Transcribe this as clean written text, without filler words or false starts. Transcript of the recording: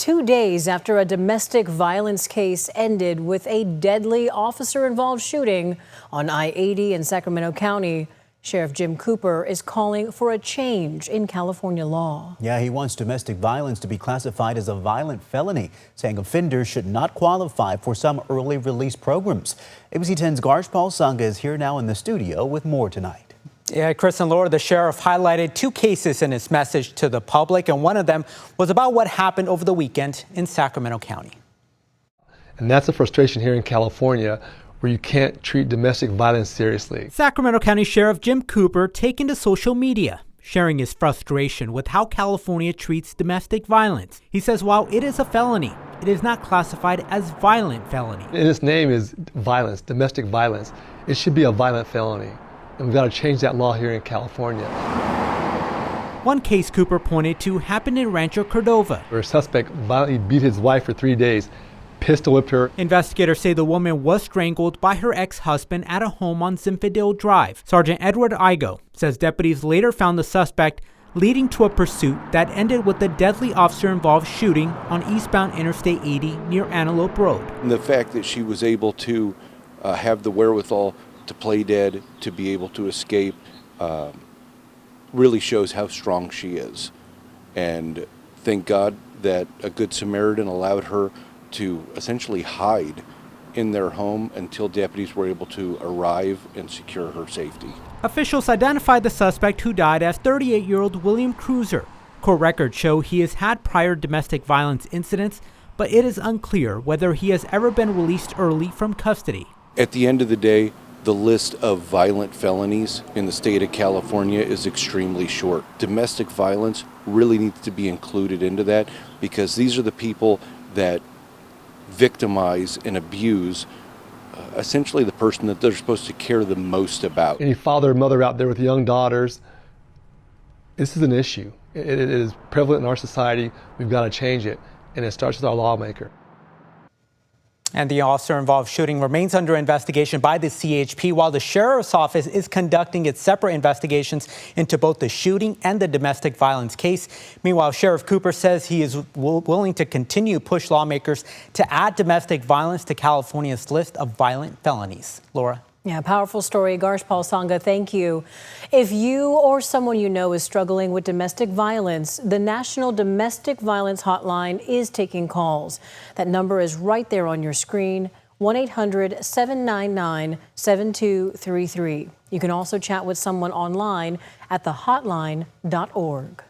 2 days after a domestic violence case ended with a deadly officer-involved shooting on I-80 in Sacramento County, Sheriff Jim Cooper is calling for a change in California law. Yeah, he wants domestic violence to be classified as a violent felony, saying offenders should not qualify for some early release programs. ABC 10's Garshpal Sangha is here now in the studio with more tonight. Yeah, Chris and Laura, the sheriff highlighted 2 cases in his message to the public, and one of them was about what happened over the weekend in Sacramento County. And that's a frustration here in California, where you can't treat domestic violence seriously. Sacramento County Sheriff Jim Cooper taking to social media, sharing his frustration with how California treats domestic violence. He says while it is a felony, it is not classified as violent felony. And its name is violence, domestic violence. It should be a violent felony. And we've got to change that law here in California. One case Cooper pointed to happened in Rancho Cordova, where a suspect violently beat his wife for 3 days, pistol whipped her. Investigators say the woman was strangled by her ex-husband at a home on Zinfandel Drive. Sergeant Edward Igo says deputies later found the suspect, leading to a pursuit that ended with a deadly officer-involved shooting on eastbound Interstate 80 near Antelope Road. And the fact that she was able to have the wherewithal to play dead, to be able to escape, really shows how strong she is. And thank God that a Good Samaritan allowed her to essentially hide in their home until deputies were able to arrive and secure her safety. Officials identified the suspect, who died, as 38-year-old William Cruiser. Court records show he has had prior domestic violence incidents, but it is unclear whether he has ever been released early from custody. At the end of the day, the list of violent felonies in the state of California is extremely short. Domestic violence really needs to be included into that, because these are the people that victimize and abuse essentially the person that they're supposed to care the most about. Any father or mother out there with young daughters, this is an issue. It is prevalent in our society. We've got to change it, and it starts with our lawmaker. And the officer-involved shooting remains under investigation by the CHP, while the sheriff's office is conducting its separate investigations into both the shooting and the domestic violence case. Meanwhile, Sheriff Cooper says he is willing to continue to push lawmakers to add domestic violence to California's list of violent felonies. Laura? Yeah, powerful story. Garshpal Sangha, thank you. If you or someone you know is struggling with domestic violence, the National Domestic Violence Hotline is taking calls. That number is right there on your screen, 1-800-799-7233. You can also chat with someone online at thehotline.org.